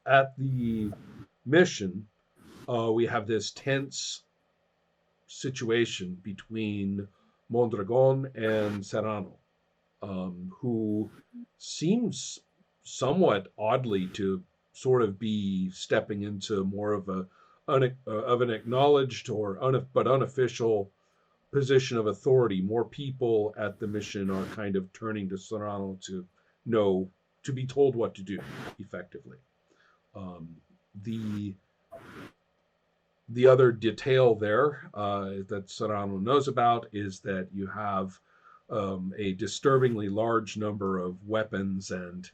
at the mission, we have this tense situation between Mondragon and Serrano, who seems somewhat oddly to sort of be stepping into more of of an acknowledged or but unofficial position of authority. More people at the mission are kind of turning to Serrano to know to be told what to do effectively. Um, the the other detail there that Serrano knows about is that you have a disturbingly large number of weapons and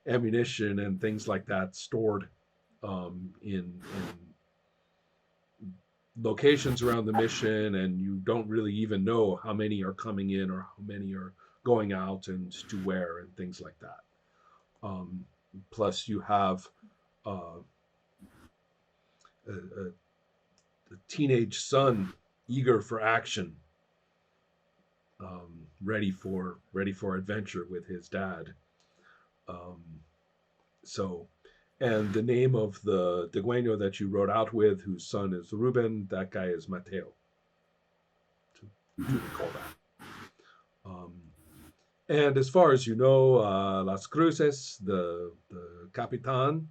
ammunition and things like that stored in locations around the mission, and you don't really even know how many are coming in or how many are going out and to where and things like that. Um, Plus, you have uh, a teenage son eager for action, ready for adventure with his dad. Um, so, and the name of the Dueño that you rode out with, whose son is Ruben, that guy is Mateo. To recall that. Um, and as far as you know, Las Cruces, the Capitan,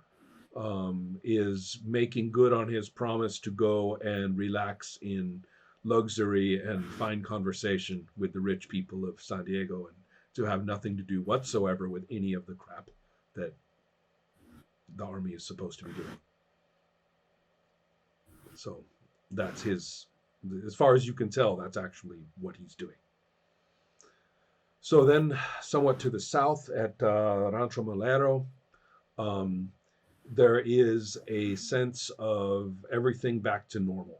is making good on his promise to go and relax in luxury and fine conversation with the rich people of San Diego, and to have nothing to do whatsoever with any of the crap that the army is supposed to be doing. So that's his, as far as you can tell, that's actually what he's doing. So then, somewhat to the south at Rancho Malero, um, there is a sense of everything back to normal.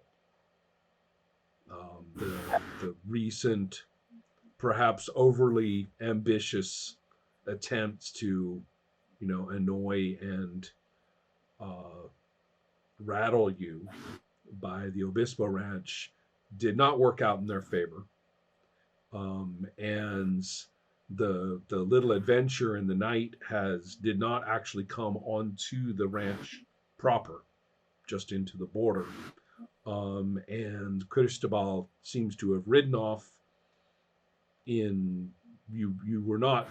The recent, perhaps overly ambitious attempts to, annoy and uh, rattle you by the Obispo Ranch did not work out in their favor. And the little adventure in the night has did not actually come onto the ranch proper, just into the border. And Cristobal seems to have ridden off in you were not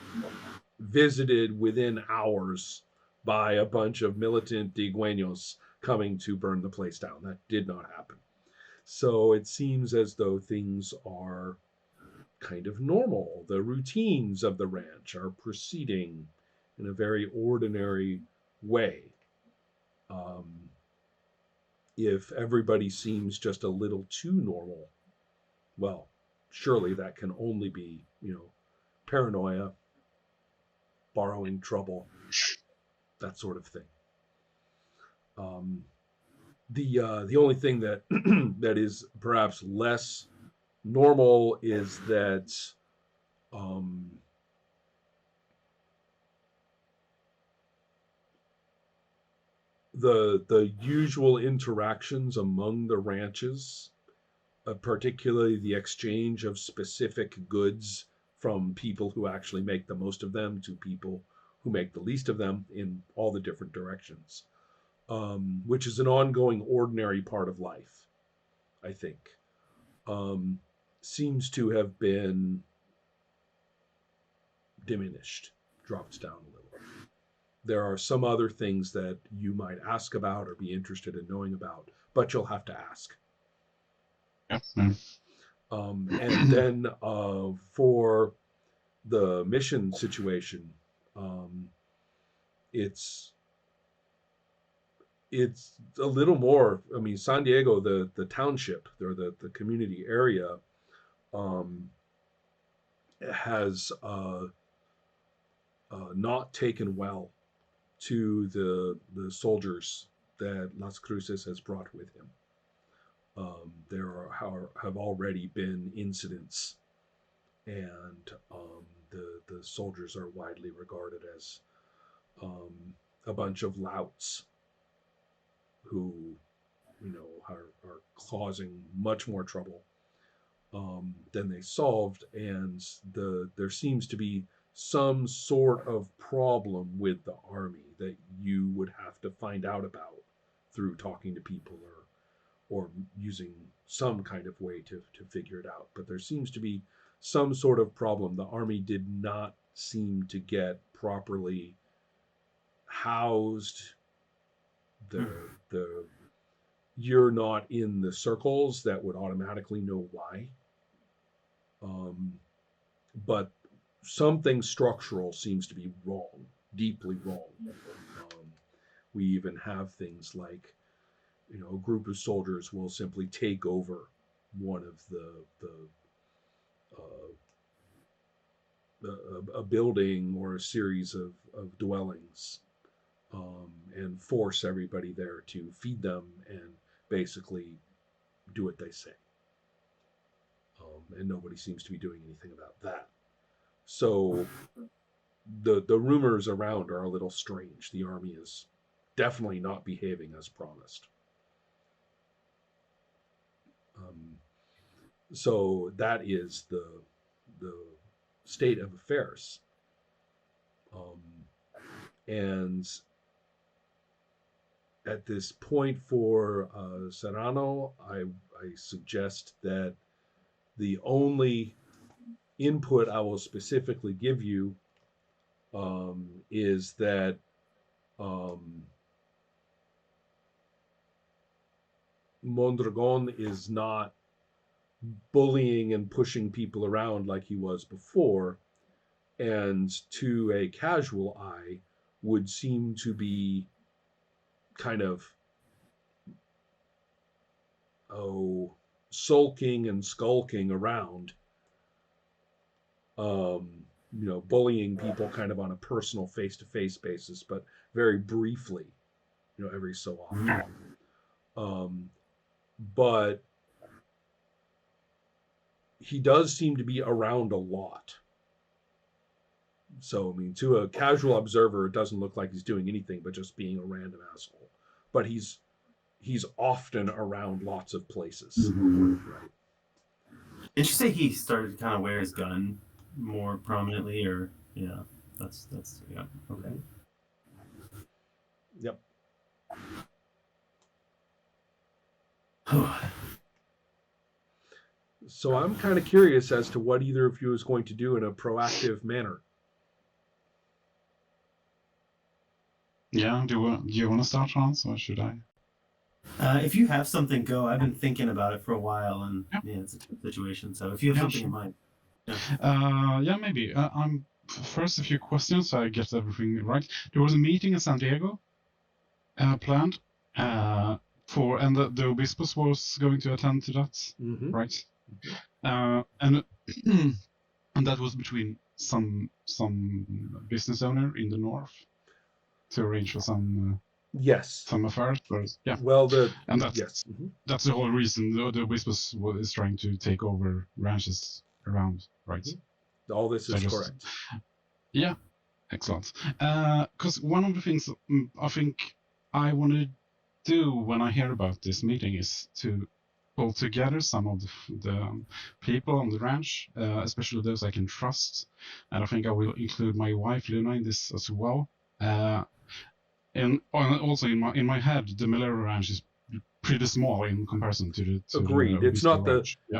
visited within hours by a bunch of militant Digueños coming to burn the place down. That did not happen. So it seems as though things are kind of normal. The routines of the ranch are proceeding in a very ordinary way. Um, if everybody seems just a little too normal, well, surely that can only be, paranoia, borrowing trouble, that sort of thing. Um, the only thing that that is perhaps less normal is that um, the usual interactions among the ranches, particularly the exchange of specific goods from people who actually make the most of them to people who make the least of them in all the different directions, which is an ongoing, ordinary part of life, I think, um, seems to have been diminished, dropped down a little. There are some other things that you might ask about or be interested in knowing about, but you'll have to ask. Yeah. And then for the mission situation, um, it's it's a little more. I mean, San Diego, the township or the community area, um, has not taken well to the soldiers that Las Cruces has brought with him. There have already been incidents, and the soldiers are widely regarded as a bunch of louts who, are causing much more trouble than they solved, and there seems to be some sort of problem with the army that you would have to find out about through talking to people or using some kind of way to figure it out. But there seems to be some sort of problem. The army did not seem to get properly housed. The you're not in the circles that would automatically know why. But something structural seems to be wrong, deeply wrong. We even have things like, a group of soldiers will simply take over one of a building or a series of dwellings, and force everybody there to feed them and basically do what they say. And nobody seems to be doing anything about that. So the rumors around are a little strange. The army is definitely not behaving as promised. So that is the state of affairs. And at this point for Serrano, I suggest that the only input I will specifically give you is that Mondragon is not bullying and pushing people around like he was before, and to a casual eye would seem to be kind of sulking and skulking around, bullying people kind of on a personal face-to-face basis, but very briefly, every so often. But he does seem to be around a lot. So, to a casual observer, it doesn't look like he's doing anything but just being a random asshole. But he's often around lots of places. Right. Did you say he started to kind of wear his gun more prominently, or yeah, that's yeah, okay. Yep. So I'm kind of curious as to what either of you is going to do in a proactive manner. Yeah, do you want to start, Hans, or should I? If you have something, go. I've been thinking about it for a while, and it's a situation. So if you have something in mind. Yeah, maybe. I'm first a few questions so I get everything right. There was a meeting in San Diego planned and the Obispos was going to attend to that, right? And and that was between some business owner in the north to arrange for some affairs. Yeah. Well, and that's the whole reason the Obispos is trying to take over ranches around, right? All this is correct. Yeah, excellent. Because one of the things I think I want to do when I hear about this meeting is to pull together some of the people on the ranch, especially those I can trust. And I think I will include my wife Luna in this as well. And also in my head, the Malero Ranch is pretty small in comparison to the. Agreed. It's not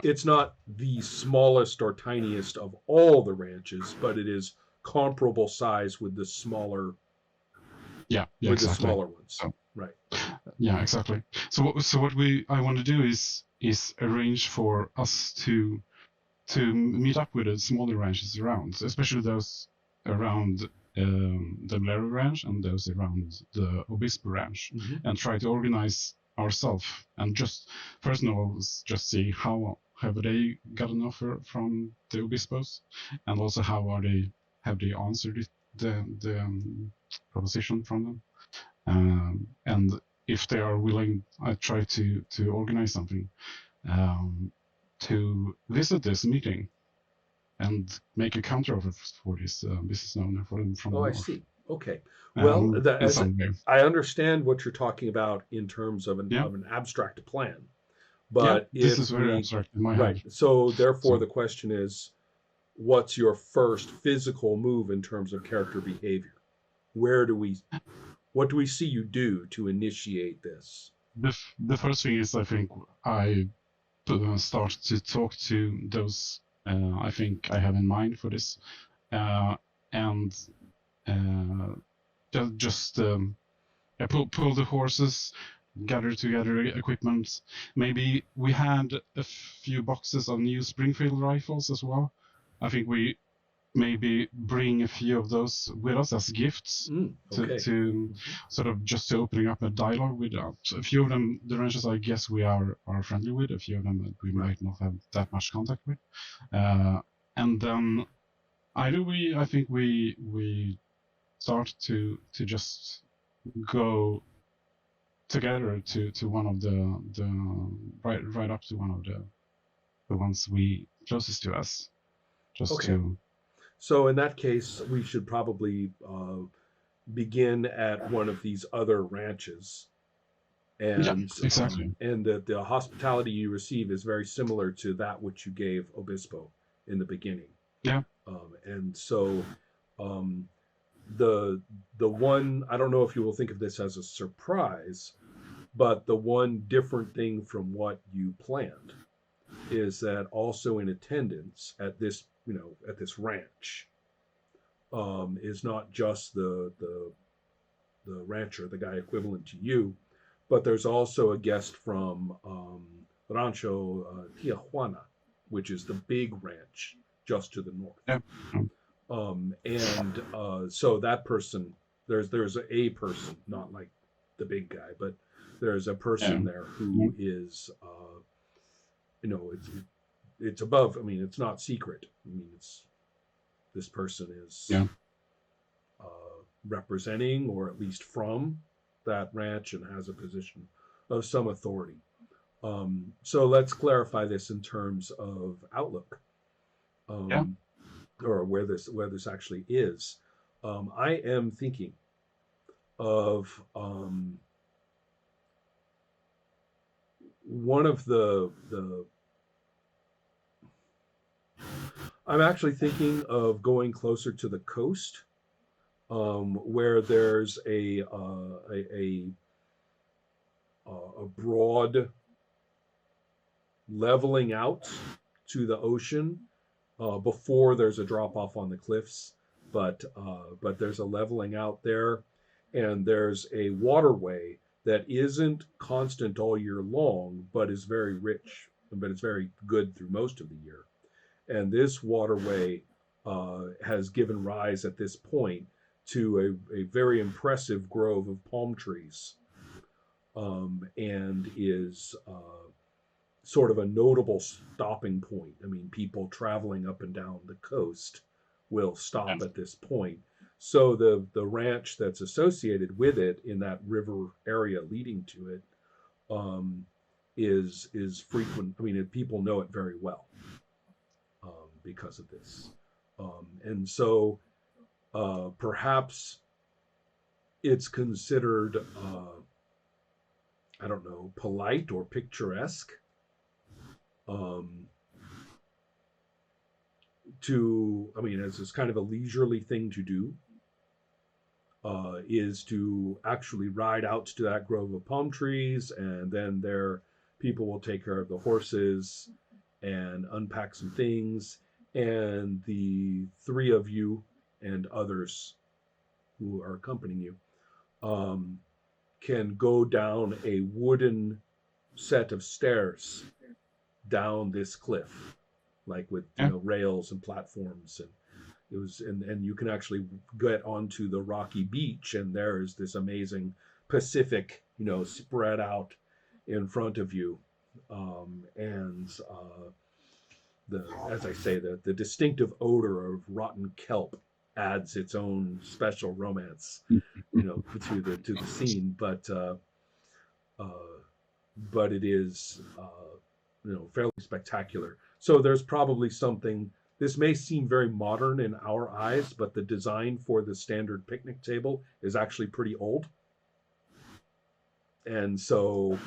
it's not the smallest or tiniest of all the ranches, but it is comparable size with the smaller. Yeah, exactly. The smaller ones. So, right. Yeah, exactly. So what I want to do is arrange for us to meet up with the smaller ranches around, especially those around the Malero Ranch and those around the Obispo Ranch, and try to organize ourselves and just first of all just see how have they got an offer from the Obispos, and also have they answered the proposition from them, and if they are willing, I try to organize something to visit this meeting and make a counteroffer for this business owner for them from. Oh, I see. Okay. Well, I understand what you're talking about in terms of an abstract plan, but this is very abstract in my head. So therefore, the question is, what's your first physical move in terms of character behavior? What do we see you do to initiate this? The first thing is, I think I start to talk to those I think I have in mind for this, and just pull the horses, gather together equipment. Maybe we had a few boxes of new Springfield rifles as well. I think we maybe bring a few of those with us as gifts Okay. to sort of just to opening up a dialogue with a few of them. The ranchers, I guess, we are friendly with. A few of them we might not have that much contact with, and then I think we start to just go together to one of the right up to one of the ones we closest to us, just Okay. to. So in that case, we should probably begin at one of these other ranches, and Yeah, exactly. And the hospitality you receive is very similar to that which you gave Obispo in the beginning. Yeah. And so the one, I don't know if you will think of this as a surprise, but the one different thing from what you planned is that also in attendance at this ranch is not just the rancher, the guy equivalent to you, but there's also a guest from Rancho Tijuana, which is the big ranch just to the north. Yeah. So that person, there's a person, not like the big guy, but there's a person there who is, it's above. I mean, it's not secret. I mean, this person is representing, or at least from, that ranch and has a position of some authority. So let's clarify this in terms of outlook, or where this actually is. I am thinking of one of the. I'm actually thinking of going closer to the coast, where there's a broad leveling out to the ocean before there's a drop off on the cliffs, but there's a leveling out there, and there's a waterway that isn't constant all year long, but is very rich, but it's very good through most of the year. And this waterway has given rise at this point to a very impressive grove of palm trees, and is sort of a notable stopping point. I mean, people traveling up and down the coast will stop at this point. So the ranch that's associated with it in that river area leading to it is frequent. I mean, people know it very well because of this. And so perhaps it's considered, I don't know, polite or picturesque as this kind of a leisurely thing to do, is to actually ride out to that grove of palm trees, and then there people will take care of the horses and unpack some things, and the three of you and others who are accompanying you can go down a wooden set of stairs down this cliff, like with rails and platforms, and you can actually get onto the rocky beach, and there is this amazing Pacific, spread out in front of you, as I say, the distinctive odor of rotten kelp adds its own special romance, to the scene, but it is fairly spectacular. So there's probably something. This may seem very modern in our eyes, but the design for the standard picnic table is actually pretty old. And so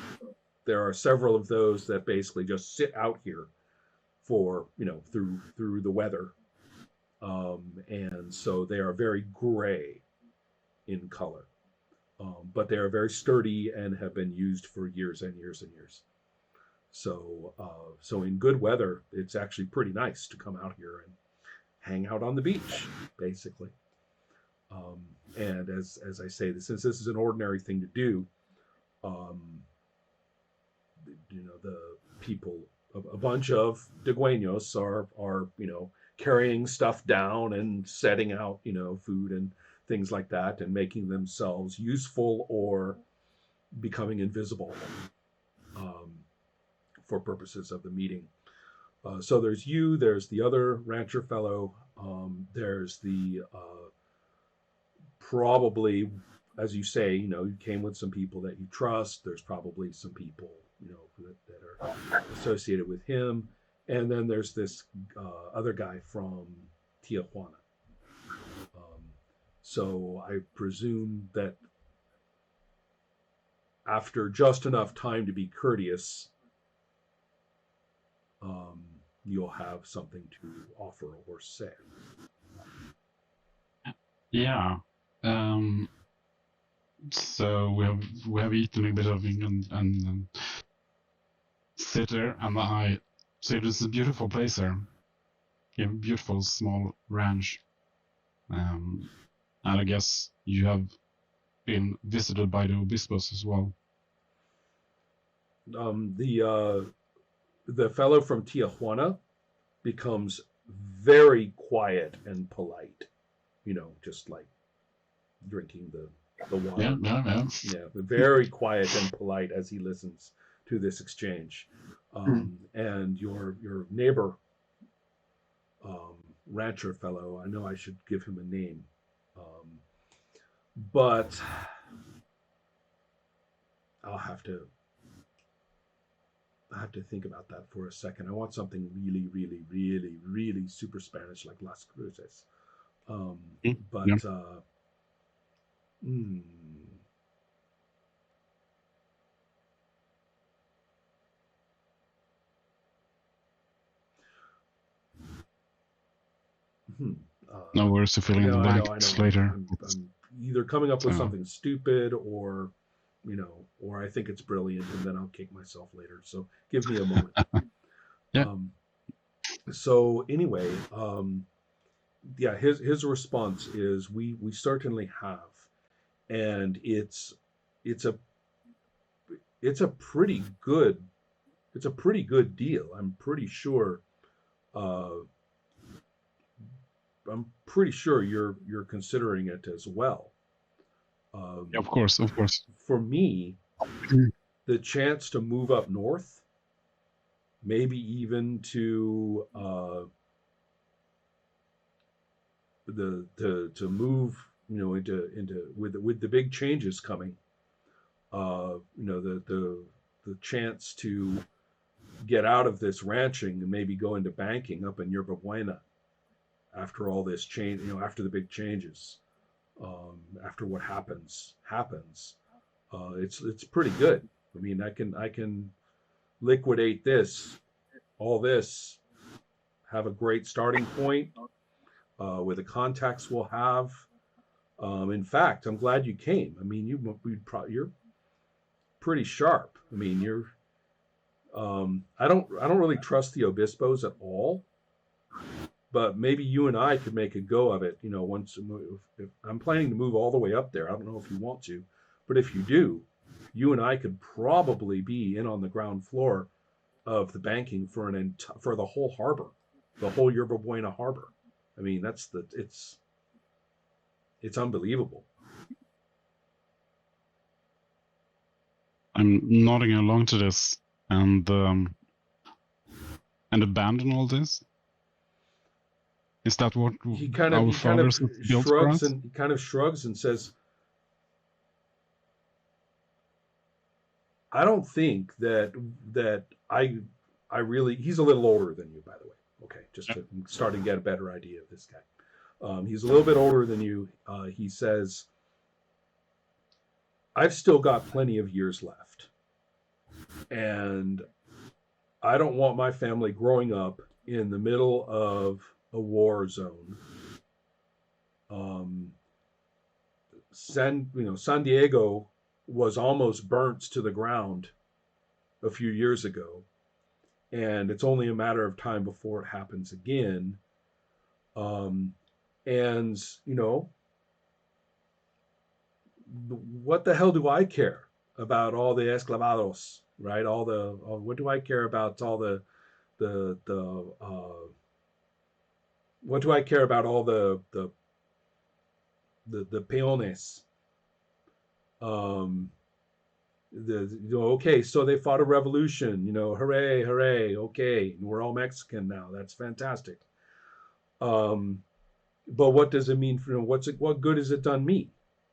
there are several of those that basically just sit out here for, through the weather, and so they are very gray in color. But they are very sturdy and have been used for years and years and years. So in good weather, it's actually pretty nice to come out here and hang out on the beach, basically. And as I say, since this is an ordinary thing to do, the people, a bunch of Degüeños are carrying stuff down and setting out food and things like that, and making themselves useful or becoming invisible for purposes of the meeting. So there's you, there's the other rancher fellow, there's the probably, as you say, you came with some people that you trust. There's probably some people that are associated with him, and then there's this other guy from Tijuana. So I presume that after just enough time to be courteous, you'll have something to offer or say. Yeah. So we have eaten a bit of England and sit there, and I say this is a beautiful place there. You have a beautiful small ranch. And I guess you have been visited by the Obispos as well. The fellow from Tijuana becomes very quiet and polite, just like drinking the water. Yeah, very quiet and polite as he listens to this exchange. And your neighbor, rancher fellow, I know I should give him a name, but I'll have to think about that for a second. I want something really, really, really, really super Spanish, like Las Cruces. But no worries to fill in the blanks later. I'm either coming up with something stupid or I think it's brilliant, and then I'll kick myself later. So give me a moment. Yeah. So anyway, yeah, his response is we certainly have, and it's a pretty good deal. I'm pretty sure you're considering it as well. Of course. For me, the chance to move up north, maybe even to to move into with the big changes coming, the chance to get out of this ranching and maybe go into banking up in Yerba Buena after all this change, after the big changes, after what happens, it's pretty good. I mean, I can liquidate all this, have a great starting point with the contacts we'll have. In fact, I'm glad you came. I mean, you're pretty sharp. I mean, you're. I don't really trust the Obispos at all, but maybe you and I could make a go of it. Once if I'm planning to move all the way up there. I don't know if you want to, but if you do, you and I could probably be in on the ground floor of the banking for the whole harbor, the whole Yerba Buena harbor. I mean, it's unbelievable. I'm nodding along to this and abandon all this. Is that what he kind of shrugs and says, I don't think that I really. He's a little older than you, by the way. Okay, just to start to get a better idea of this guy. He's a little bit older than you. He says, I've still got plenty of years left, and I don't want my family growing up in the middle of a war zone Um, San Diego was almost burnt to the ground a few years ago, and it's only a matter of time before it happens again. Um, and what the hell do I care about all the esclavados, right? What do I care about all the what do I care about all the peones? Um, okay, so they fought a revolution, hooray, hooray, okay, we're all Mexican now. That's fantastic. But what does it mean for what good has it done me?